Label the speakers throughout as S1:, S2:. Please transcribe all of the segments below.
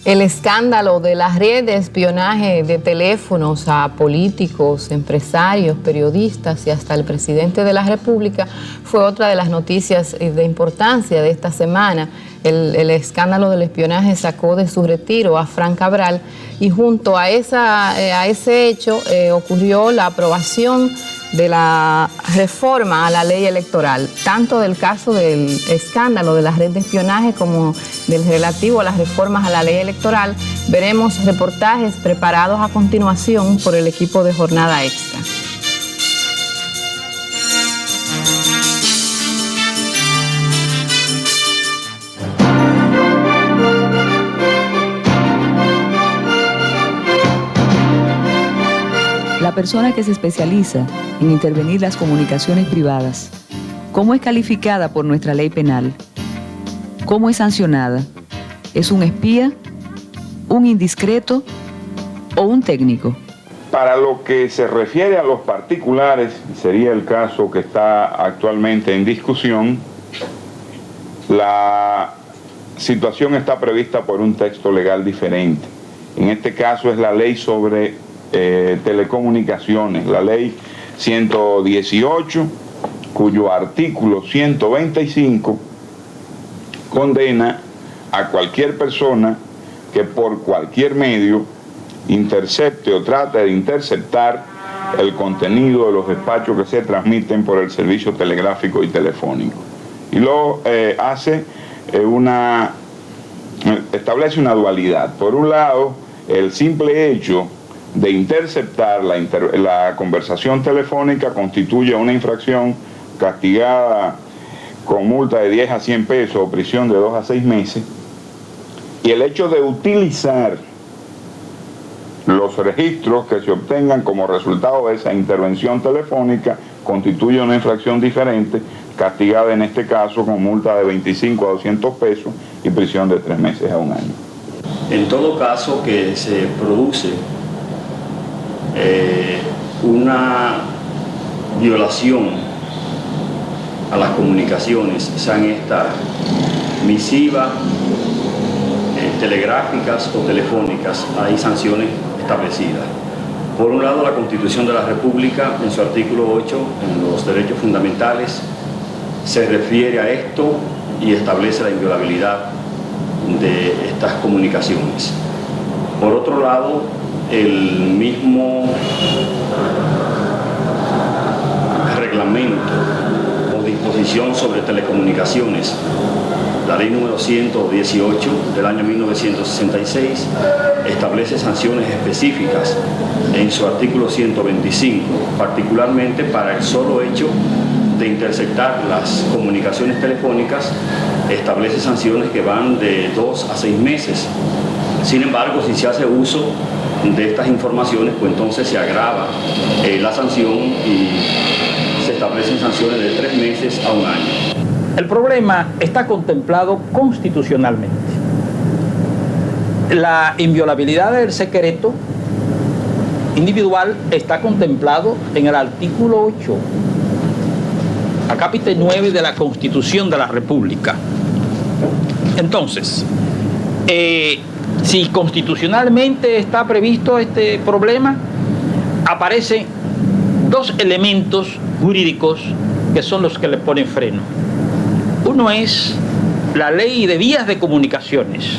S1: El escándalo de la red de espionaje de teléfonos a políticos, empresarios, periodistas y hasta el presidente de la República fue otra de las noticias de importancia de esta semana. El escándalo del espionaje sacó de su retiro a Frank Cabral y junto a ese hecho ocurrió la aprobación de la reforma a la ley electoral, tanto del caso del escándalo de la red de espionaje como del relativo a las reformas a la ley electoral. Veremos reportajes preparados a continuación por el equipo de Jornada Extra.
S2: La persona que se especializa en intervenir las comunicaciones privadas, ¿cómo es calificada por nuestra ley penal? ¿Cómo es sancionada? ¿Es un espía, un indiscreto o un técnico?
S3: Para lo que se refiere a los particulares, sería el caso que está actualmente en discusión, la situación está prevista por un texto legal diferente. En este caso es la ley sobre telecomunicaciones, la ley 118, cuyo artículo 125 condena a cualquier persona que por cualquier medio intercepte o trate de interceptar el contenido de los despachos que se transmiten por el servicio telegráfico y telefónico. Y lo establece una dualidad. Por un lado, el simple hecho de interceptar la conversación telefónica constituye una infracción castigada con multa de 10 a 100 pesos o prisión de 2 a 6 meses, y el hecho de utilizar los registros que se obtengan como resultado de esa intervención telefónica constituye una infracción diferente, castigada en este caso con multa de 25 a 200 pesos y prisión de 3 meses a 1 año.
S4: En todo caso que se produce una violación a las comunicaciones, sean estas misivas, telegráficas o telefónicas, hay sanciones establecidas. Por un lado, la Constitución de la República, en su artículo 8, en los derechos fundamentales, se refiere a esto y establece la inviolabilidad de estas comunicaciones. Por otro lado, el mismo reglamento o disposición sobre telecomunicaciones, la ley número 118 del año 1966, establece sanciones específicas en su artículo 125, particularmente para el solo hecho de interceptar las comunicaciones telefónicas, establece sanciones que van de 2 a 6 meses. Sin embargo, si se hace uso de estas informaciones, pues entonces se agrava la sanción y se establecen sanciones de 3 meses a 1 año.
S5: El problema está contemplado constitucionalmente. La inviolabilidad del secreto individual está contemplado en el artículo 8, acápite 9 de la Constitución de la República. Entonces, si constitucionalmente está previsto este problema, aparecen 2 elementos jurídicos que son los que le ponen freno. Uno es la Ley de Vías de Comunicaciones,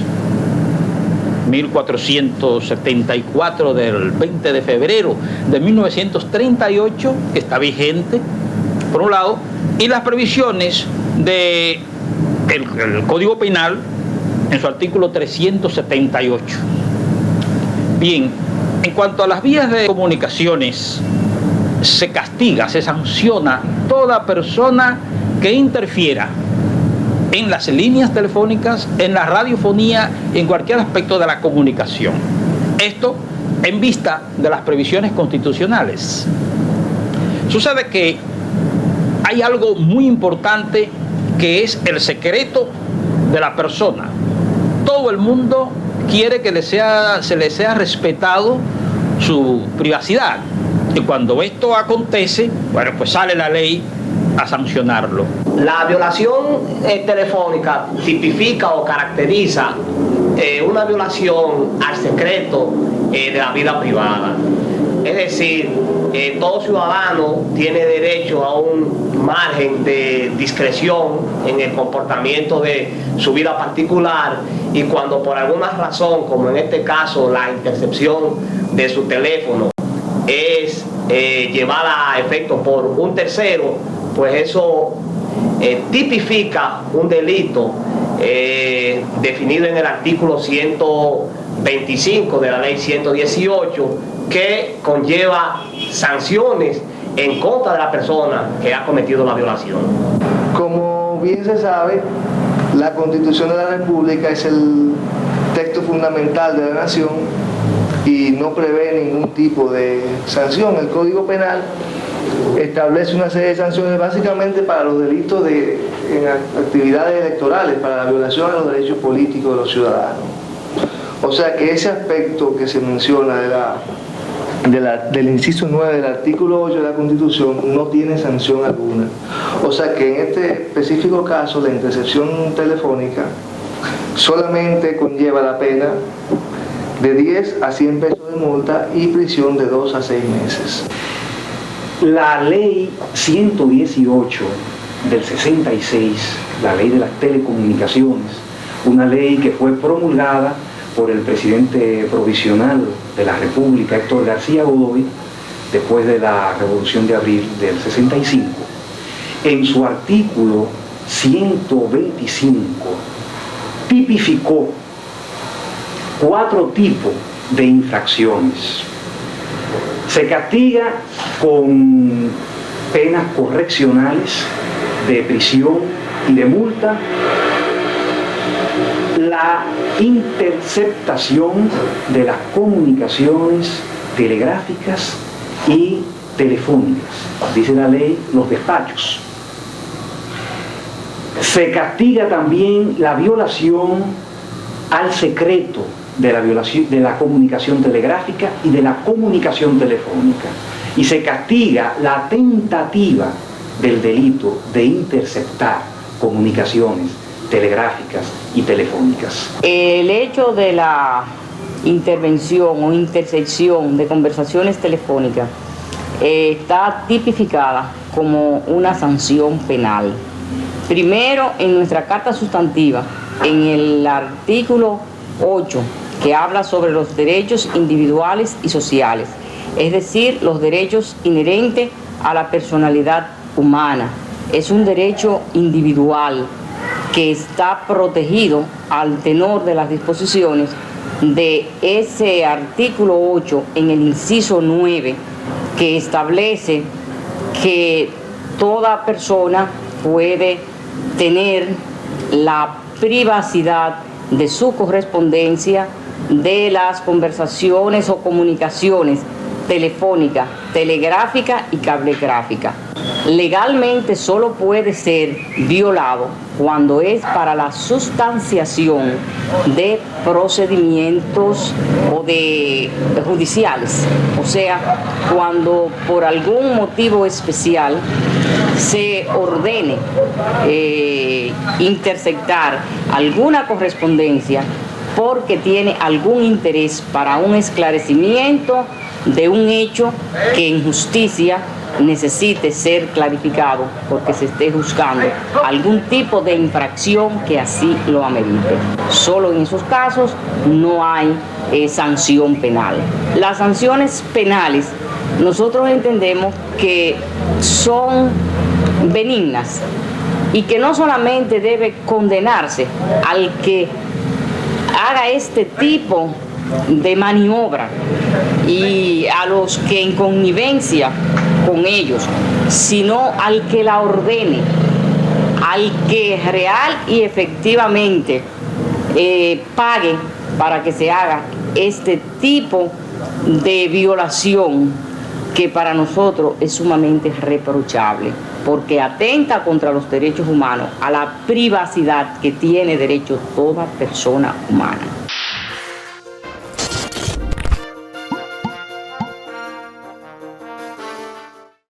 S5: 1474 del 20 de febrero de 1938, que está vigente, por un lado, y las previsiones del Código Penal en su artículo 378. Bien, en cuanto a las vías de comunicaciones, se castiga, se sanciona toda persona que interfiera en las líneas telefónicas, en la radiofonía, en cualquier aspecto de la comunicación. Esto en vista de las previsiones constitucionales. Sucede que hay algo muy importante que es el secreto de la persona. Todo el mundo quiere que se le sea respetado su privacidad. Y cuando esto acontece, bueno, pues sale la ley a sancionarlo.
S6: La violación telefónica tipifica o caracteriza una violación al secreto de la vida privada. Es decir, todo ciudadano tiene derecho a un margen de discreción en el comportamiento de su vida particular, y cuando por alguna razón, como en este caso la intercepción de su teléfono, es llevada a efecto por un tercero, pues eso tipifica un delito definido en el artículo 125 de la ley 118, que conlleva sanciones en contra de la persona que ha cometido la violación.
S7: Como bien se sabe, la Constitución de la República es el texto fundamental de la nación y no prevé ningún tipo de sanción. El Código Penal establece una serie de sanciones básicamente para los delitos en actividades electorales, para la violación a los derechos políticos de los ciudadanos. O sea que ese aspecto que se menciona del inciso 9 del artículo 8 de la Constitución no tiene sanción alguna. O sea que en este específico caso, la intercepción telefónica solamente conlleva la pena de 10 a 100 pesos de multa y prisión de 2 a 6 meses.
S8: La ley 118 del 66, la ley de las telecomunicaciones, una ley que fue promulgada por el presidente provisional de la República, Héctor García Godoy, después de la Revolución de Abril del 65, en su artículo 125 tipificó 4 tipos de infracciones. Se castiga con penas correccionales de prisión y de multa la interceptación de las comunicaciones telegráficas y telefónicas, dice la ley, los despachos. Se castiga también la violación al secreto de la comunicación telegráfica y de la comunicación telefónica, y se castiga la tentativa del delito de interceptar comunicaciones telegráficas y telefónicas.
S9: El hecho de la intervención o intercepción de conversaciones telefónicas está tipificada como una sanción penal. Primero, en nuestra Carta Sustantiva, en el artículo 8, que habla sobre los derechos individuales y sociales, es decir, los derechos inherentes a la personalidad humana. Es un derecho individual que está protegido al tenor de las disposiciones de ese artículo 8 en el inciso 9, que establece que toda persona puede tener la privacidad de su correspondencia, de las conversaciones o comunicaciones telefónica, telegráfica y cablegráfica. Legalmente solo puede ser violado cuando es para la sustanciación de procedimientos judiciales, o sea, cuando por algún motivo especial se ordene interceptar alguna correspondencia porque tiene algún interés para un esclarecimiento de un hecho que en justicia necesite ser clarificado porque se esté juzgando algún tipo de infracción que así lo amerite. Solo en esos casos no hay sanción penal. Las sanciones penales nosotros entendemos que son benignas y que no solamente debe condenarse al que haga este tipo de maniobra y a los que en connivencia con ellos, sino al que la ordene, al que real y efectivamente pague para que se haga este tipo de violación que para nosotros es sumamente reprochable, porque atenta contra los derechos humanos, a la privacidad que tiene derecho toda persona humana.